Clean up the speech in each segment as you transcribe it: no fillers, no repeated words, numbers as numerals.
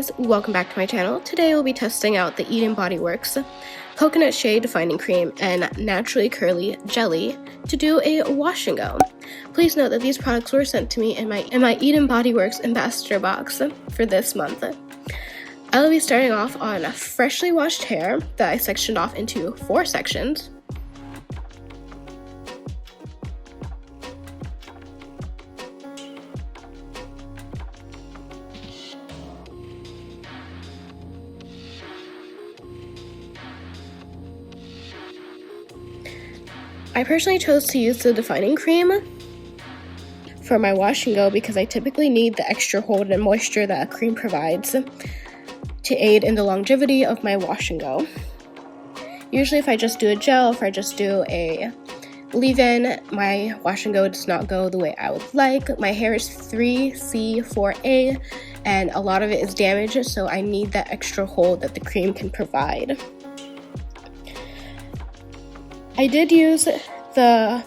guys, welcome back to my channel. Today we'll be testing out the Bodyworks Coconut Shea Defining Cream and Naturally Curly Jelly to do a wash and go. Please note that these products were sent to me in my Bodyworks ambassador box for this month. I will be starting off on freshly washed hair that I sectioned off into 4 sections. I personally chose to use the defining cream for my wash and go because I typically need the extra hold and moisture that a cream provides to aid in the longevity of my wash and go. Usually if I just do a gel, if I just do a leave-in, my wash and go does not go the way I would like. My hair is 3C4A and a lot of it is damaged, so I need that extra hold that the cream can provide. I did use the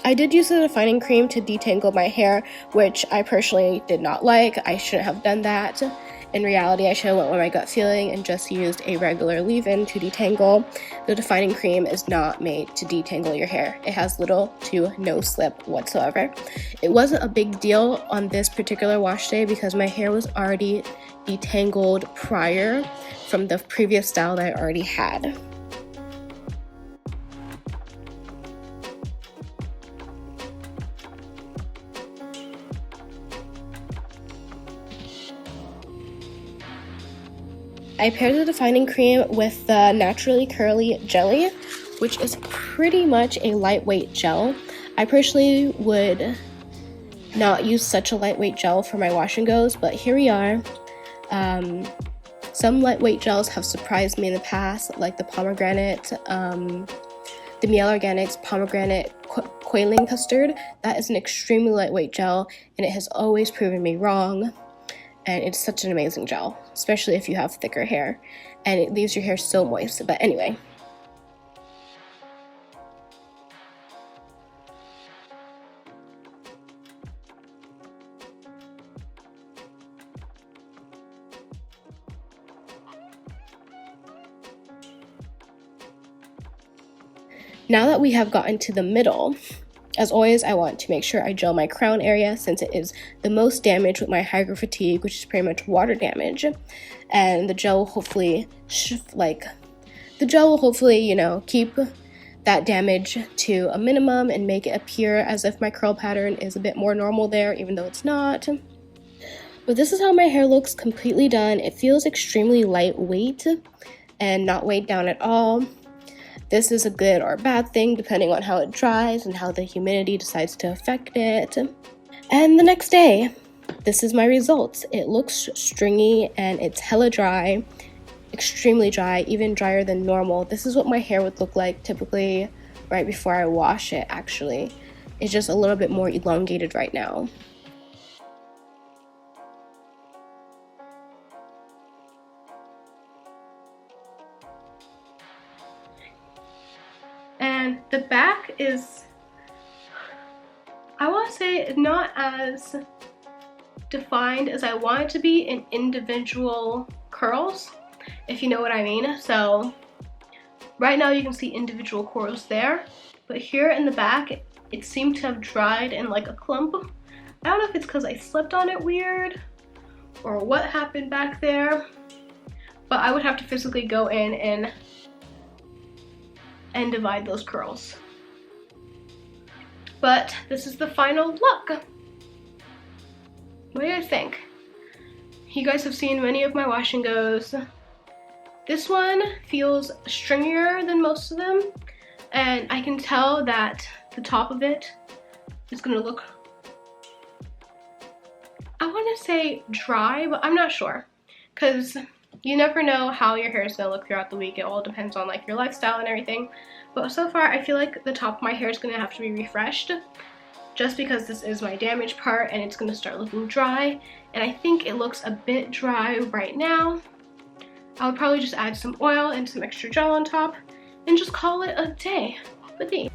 defining cream to detangle my hair, which I personally did not like. I shouldn't have done that. In reality, I should have went with my gut feeling and just used a regular leave-in to detangle. The defining cream is not made to detangle your hair. It has little to no slip whatsoever. It wasn't a big deal on this particular wash day because my hair was already detangled prior from the previous style that I already had. I paired the defining cream with the Naturally Curly Jelly, which is pretty much a lightweight gel. I personally would not use such a lightweight gel for my wash and goes, but here we are. Some lightweight gels have surprised me in the past, like the pomegranate, the Miel Organics pomegranate quailing custard. That is an extremely lightweight gel, and it has always proven me wrong. And it's such an amazing gel, especially if you have thicker hair, and it leaves your hair so moist. But anyway, now that we have gotten to the middle, as always, I want to make sure I gel my crown area since it is the most damaged with my hygra fatigue, which is pretty much water damage. And the gel will hopefully, keep that damage to a minimum and make it appear as if my curl pattern is a bit more normal there, even though it's not. But this is how my hair looks completely done. It feels extremely lightweight and not weighed down at all. This is a good or a bad thing depending on how it dries and how the humidity decides to affect it. And the next day, this is my results. It looks stringy and it's hella dry, extremely dry, even drier than normal. This is what my hair would look like typically right before I wash it, actually. It's just a little bit more elongated right now. And the back is, I want to say, not as defined as I want it to be in individual curls, if you know what I mean. So right now you can see individual curls there, but here in the back it seemed to have dried in like a clump. I don't know if it's because I slept on it weird or what happened back there, but I would have to physically go in and divide those curls. But this is the final look. What do you think? You guys have seen many of my wash and goes. This one feels stringier than most of them, and I can tell that the top of it is gonna look, I want to say dry, but I'm not sure, because you never know how your hair is going to look throughout the week. It all depends on like your lifestyle and everything. But so far I feel like the top of my hair is going to have to be refreshed just because this is my damaged part and it's going to start looking dry. And I think it looks a bit dry right now. I would probably just add some oil and some extra gel on top and just call it a day with me.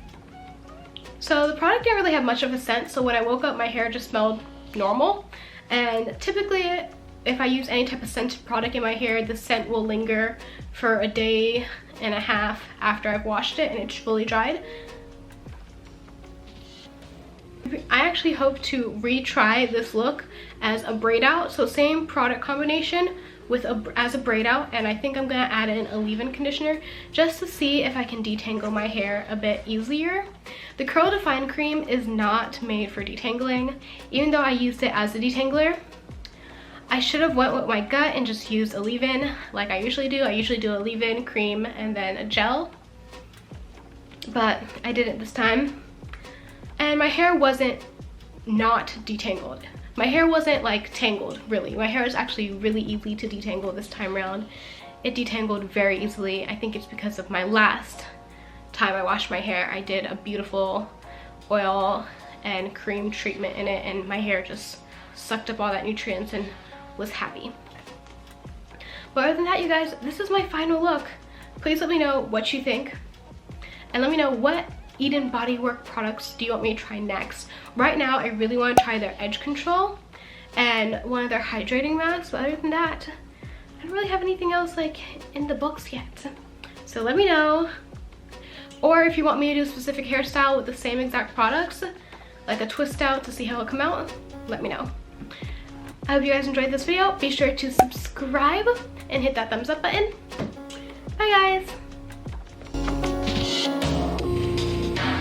So the product didn't really have much of a scent, so when I woke up my hair just smelled normal. And typically if I use any type of scented product in my hair, the scent will linger for a day and a half after I've washed it and it's fully dried. I actually hope to retry this look as a braid out, so same product combination with as a braid out, and I think I'm gonna add in a leave-in conditioner just to see if I can detangle my hair a bit easier. The Curl Define cream is not made for detangling, even though I used it as a detangler. I should have went with my gut and just used a leave-in like I usually do. I usually do a leave-in, cream, and then a gel, but I didn't this time. And my hair wasn't not detangled. My hair wasn't like tangled, really. My hair is actually really easy to detangle this time around. It detangled very easily. I think it's because of my last time I washed my hair. I did a beautiful oil and cream treatment in it, and my hair just sucked up all that nutrients and was happy. But other than that, you guys, this is my final look. Please let me know what you think, and let me know what Eden Bodyworks products do you want me to try next. Right now I really want to try their edge control and one of their hydrating masks, but other than that I don't really have anything else like in the books yet. So let me know, or if you want me to do a specific hairstyle with the same exact products, like a twist out to see how it'll come out, let me know. I hope you guys enjoyed this video. Be sure to subscribe and hit that thumbs up button. Bye guys.